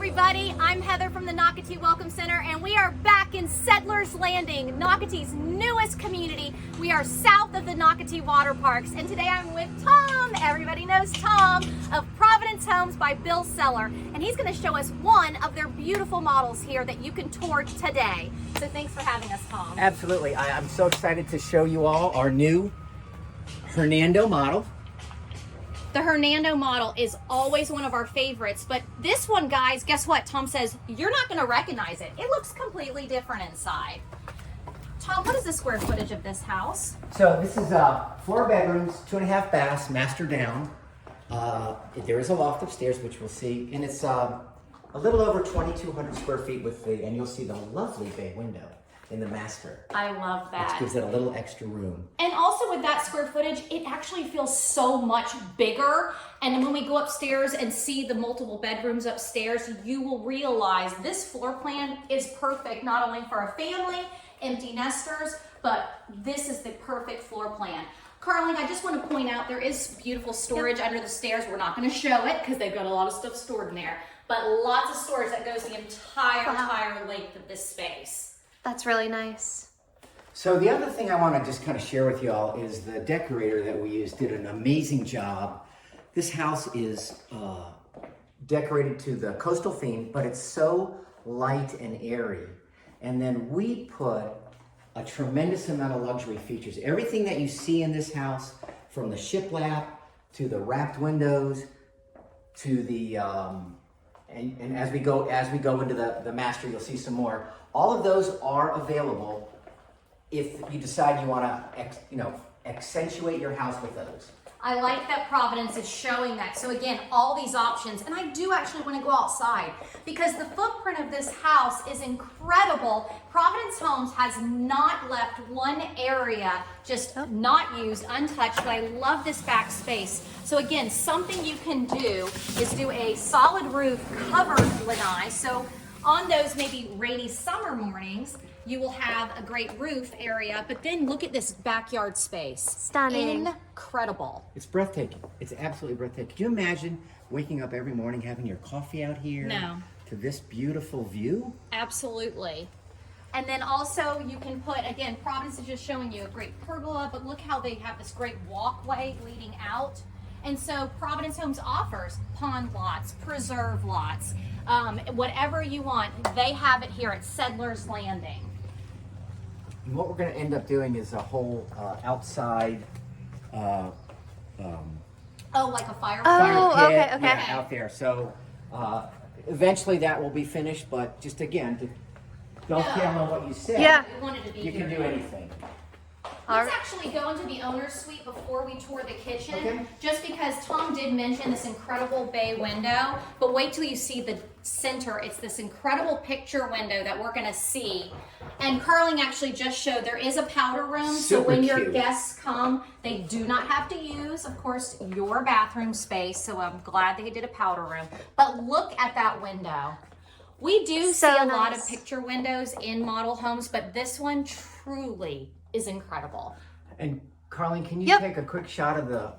everybody. I'm Heather from the Nocatee Welcome Center, and we are back in Settlers Landing, Nocatee's newest community. We are south of the Nocatee Water Parks, and today I'm with Tom. Everybody knows Tom of Providence Homes by Bill Seller, and he's going to show us one of their beautiful models here that you can tour today. So thanks for having us, Tom. Absolutely. I'm so excited to show you all our new Hernando model. The Hernando model is always one of our favorites, but this one, guys, guess what? Tom says you're not going to recognize it. It looks completely different inside. Tom, what is the square footage of this house? So this is 4 bedrooms, 2.5 baths, master down. There is a loft upstairs, which we'll see, and it's a little over 2,200 square feet and you'll see the lovely bay window in the master. I love that. Which gives it a little extra room. And also with that square footage, it actually feels so much bigger. And when we go upstairs and see the multiple bedrooms upstairs, you will realize this floor plan is perfect, not only for a family, empty nesters, but this is the perfect floor plan. Carly, I just want to point out there is beautiful storage under the stairs. We're not going to show it because they've got a lot of stuff stored in there, but lots of storage that goes the entire length of this space. That's really nice. So the other thing I want to just kind of share with y'all is the decorator that we used did an amazing job. This house is decorated to the coastal theme, but it's so light and airy. And then we put a tremendous amount of luxury features. Everything that you see in this house, from the shiplap to the wrapped windows to the and as we go into the master, you'll see some more. All of those are available if you decide you want to, accentuate your house with those. I like that Providence is showing that. So again, all these options, and I do actually want to go outside because the footprint of this house is incredible. Providence Homes has not left one area just not used, untouched, but I love this back space. So again, something you can do is do a solid roof covered lanai. So on those maybe rainy summer mornings, you will have a great roof area, but then look at this backyard space. Stunning. Incredible. It's breathtaking. It's absolutely breathtaking. Can you imagine waking up every morning, having your coffee out here? No. To this beautiful view? Absolutely. And then also you can put, again, Providence is just showing you a great pergola, but look how they have this great walkway leading out. And so Providence Homes offers pond lots, preserve lots, whatever you want, they have it here at Settlers Landing. And what we're going to end up doing is a whole outside Oh, like a fire Oh, pit? okay. yeah, out there. So eventually that will be finished, but just again, to dovetail on what you said, Yeah. We wanted to be you here can do anything. Let's actually go into the owner's suite before we tour the kitchen, Okay. just because Tom did mention this incredible bay window, but wait till you see the center. It's this incredible picture window that we're gonna see. And Carling actually just showed there is a powder room, so Super when your cute. guests come, they do not have to use, of course, your bathroom space, so I'm glad they did a powder room. But look at that window. We do So see a lot of nice. picture windows in model homes, but this one truly is incredible. And Carlene, can you Yep. take a quick shot of the,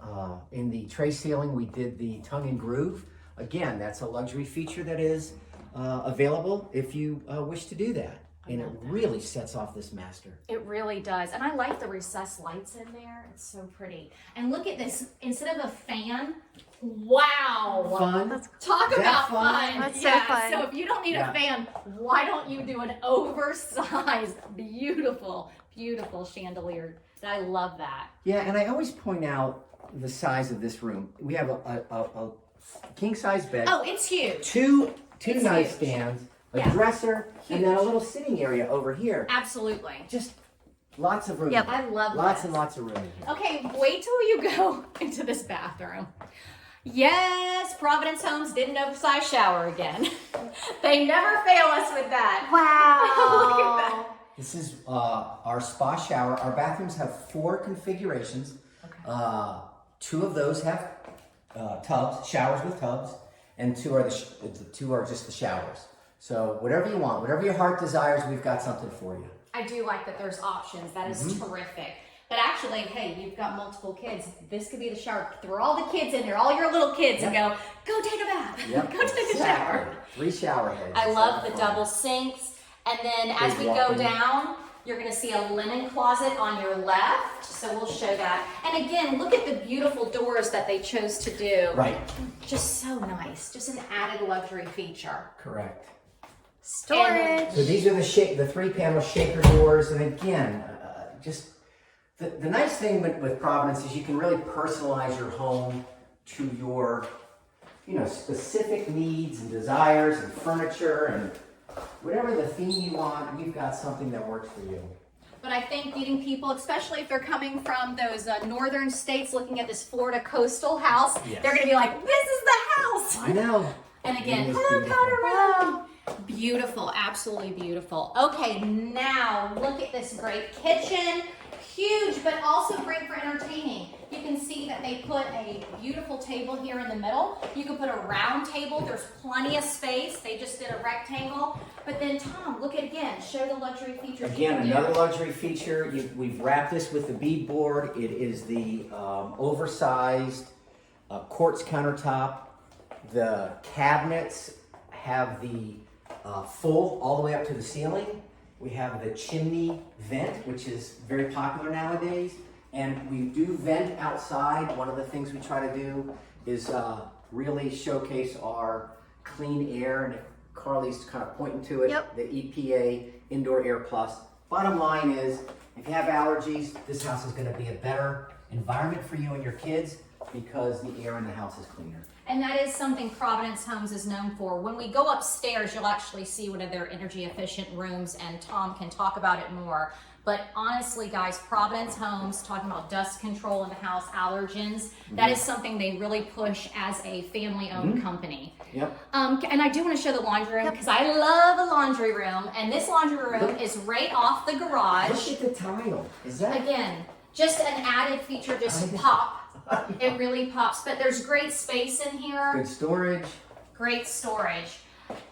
in the tray ceiling, we did the tongue and groove. Again, that's a luxury feature that is available if you wish to do that. And it really sets off this master. It really does. And I like the recessed lights in there. It's so pretty. And look at this. Instead of a fan, wow. Fun. Talk Is that about fun? fun. That's so Yeah, fun. So if you don't need a fan, why don't you do an oversized, beautiful, beautiful chandelier? I love that. Yeah, and I always point out the size of this room. We have a king size bed, Oh, it's huge. two It's nightstands, a Yeah. dresser, and then a little sitting area over here. Absolutely. Just lots of room. Yep. I love Lots this. and lots of room in here. Okay, wait till you go into this bathroom. Yes, Providence Homes did an oversized shower again. They never fail us with that. Wow. Look at that. This is our spa shower. Our bathrooms have 4 configurations. Okay. 2 of those have tubs, showers with tubs, and 2 are two are just the showers. So whatever you want, whatever your heart desires, we've got something for you. I do like that there's options. That is terrific. But actually, hey, you've got multiple kids. This could be the shower. Throw all the kids in there, all your little kids, and go take a bath. Yep, Go take a shower. 3 shower heads. I love the double sinks. And then as we go walk-in. down, you're gonna see a linen closet on your left. So we'll show that. And again, look at the beautiful doors that they chose to do. Right. Just so nice, just an added luxury feature. Correct. Storage. So these are the 3-panel shaker doors, and again, just the nice thing with Providence is you can really personalize your home to your, specific needs and desires and furniture and whatever the theme you want. You've got something that works for you. But I think meeting people, especially if they're coming from those northern states looking at this Florida coastal house, Yes. they're gonna be like, "This is the house." I know. And again, It is hello, beautiful. powder room. Beautiful, absolutely beautiful. Okay, now look at this great kitchen. Huge, but also great for entertaining. You can see that they put a beautiful table here in the middle. You can put a round table. There's plenty of space. They just did a rectangle. But then, Tom, look at again. Show the luxury features. you Again, can do. another luxury feature. We've wrapped this with the beadboard. It is the oversized quartz countertop. The cabinets have the full all the way up to the ceiling. We have the chimney vent, which is very popular nowadays. And we do vent outside. One of the things we try to do is really showcase our clean air. And Carly's kind of pointing to it, Yep. the EPA Indoor Air Plus. Bottom line is, if you have allergies, this house is going to be a better environment for you and your kids because the air in the house is cleaner. And that is something Providence Homes is known for. When we go upstairs, you'll actually see one of their energy efficient rooms, and Tom can talk about it more. But honestly, guys, Providence Homes, talking about dust control in the house, allergens, that is something they really push as a family-owned company. Yep. And I do want to show the laundry room because I love a laundry room. And this laundry room is right off the garage. Look at the tile. Is that? Again, just an added feature, just pop. It really pops, but there's great space in here. Good storage. Great storage.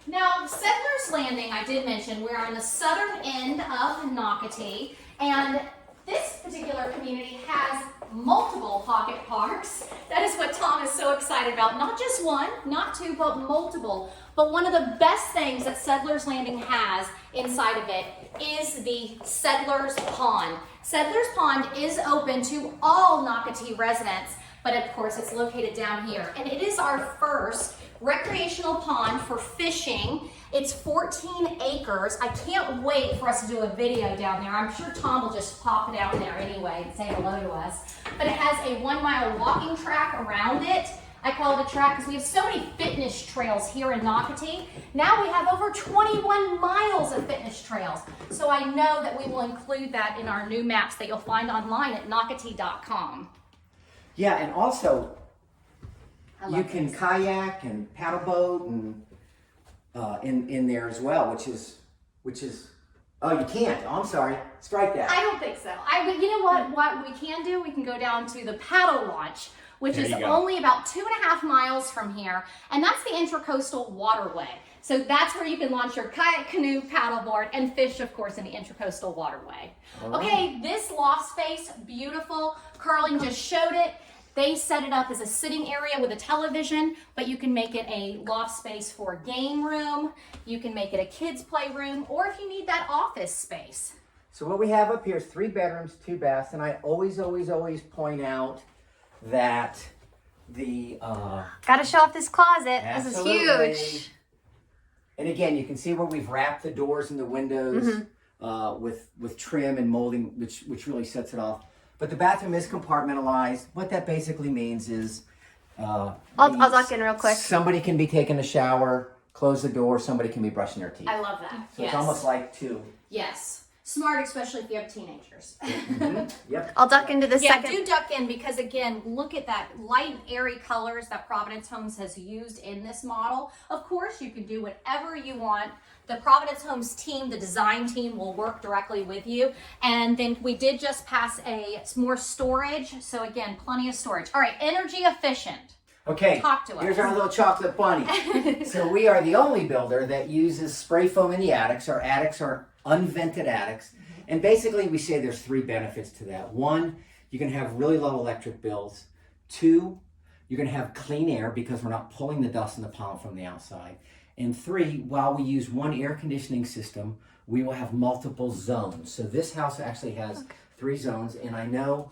Now, Settlers Landing, I did mention, we're on the southern end of Nocatee, and this particular community has multiple pocket parks. That is what Tom is so excited about. Not just one, not two, but multiple. But one of the best things that Settlers Landing has inside of it is the Settlers Pond. Settlers Pond is open to all Nocatee residents, but of course it's located down here. And it is our first recreational pond for fishing. It's 14 acres. I can't wait for us to do a video down there. I'm sure Tom will just pop down there anyway and say hello to us. But it has a 1-mile walking track around it. I call it a track because we have so many fitness trails here in Nocatee. Now we have over 21 miles of fitness trails. So I know that we will include that in our new maps that you'll find online at nocatee.com. Yeah, and also I you love can this. kayak and paddle boat and in there as well, which is oh, you can't. Oh, I'm sorry. Strike that. I don't think so. You know what we can do? We can go down to the paddle launch, which There is you go. only about 2.5 miles from here, and that's the Intracoastal Waterway. So that's where you can launch your kayak, canoe, paddleboard, and fish, of course, in the Intracoastal Waterway. All right. Okay, this loft space, beautiful. Carling just showed it. They set it up as a sitting area with a television, but you can make it a loft space for a game room. You can make it a kids' playroom, or if you need that office space. So what we have up here is 3 bedrooms, 2 baths, and I always point out that the Gotta show off this closet. This is absolutely. huge. And again, you can see where we've wrapped the doors and the windows with trim and molding, which really sets it off. But the bathroom is compartmentalized. What that basically means is I'll duck in real quick. somebody can be taking a shower, close the door, somebody can be brushing their teeth. I love that. So it's almost like 2. Yes. Smart, especially if you have teenagers. Yep. I'll duck into the Yeah, second. do duck in because, again, look at that light, airy colors that Providence Homes has used in this model. Of course, you can do whatever you want. The Providence Homes team, the design team, will work directly with you. And then we did just pass more storage. So, again, plenty of storage. All right, energy efficient. Okay, Talk to us. here's our little chocolate bunny. So we are the only builder that uses spray foam in the attics. Our attics are unvented attics. And basically we say there's 3 benefits to that. 1, you can have really low electric bills. 2, You're going to have clean air because we're not pulling the dust and the pollen from the outside. And 3, while we use one air conditioning system, we will have multiple zones. So this house actually has 3 zones, and I know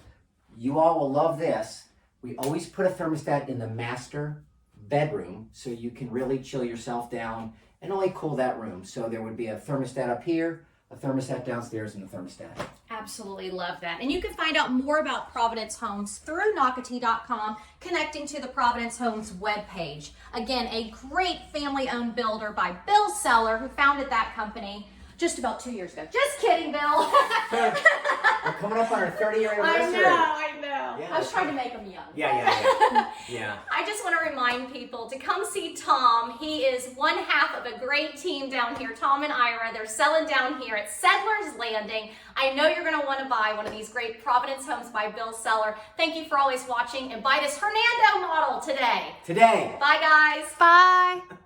you all will love this. We always put a thermostat in the master bedroom so you can really chill yourself down and only cool that room. So there would be a thermostat up here, a thermostat downstairs, and a thermostat. Absolutely love that. And you can find out more about Providence Homes through Nocatee.com, connecting to the Providence Homes webpage. Again, a great family-owned builder by Bill Seller, who founded that company just about 2 years ago. Just kidding, Bill. We're coming up on our 30-year anniversary. I know. Yeah, I was trying to make them young. Yeah. I just want to remind people to come see Tom. He is one half of a great team down here, Tom and Ira. They're selling down here at Settlers Landing. I know you're going to want to buy one of these great Providence Homes by Bill Seller. Thank you for always watching, and buy this Hernando model today. Today. Bye, guys. Bye.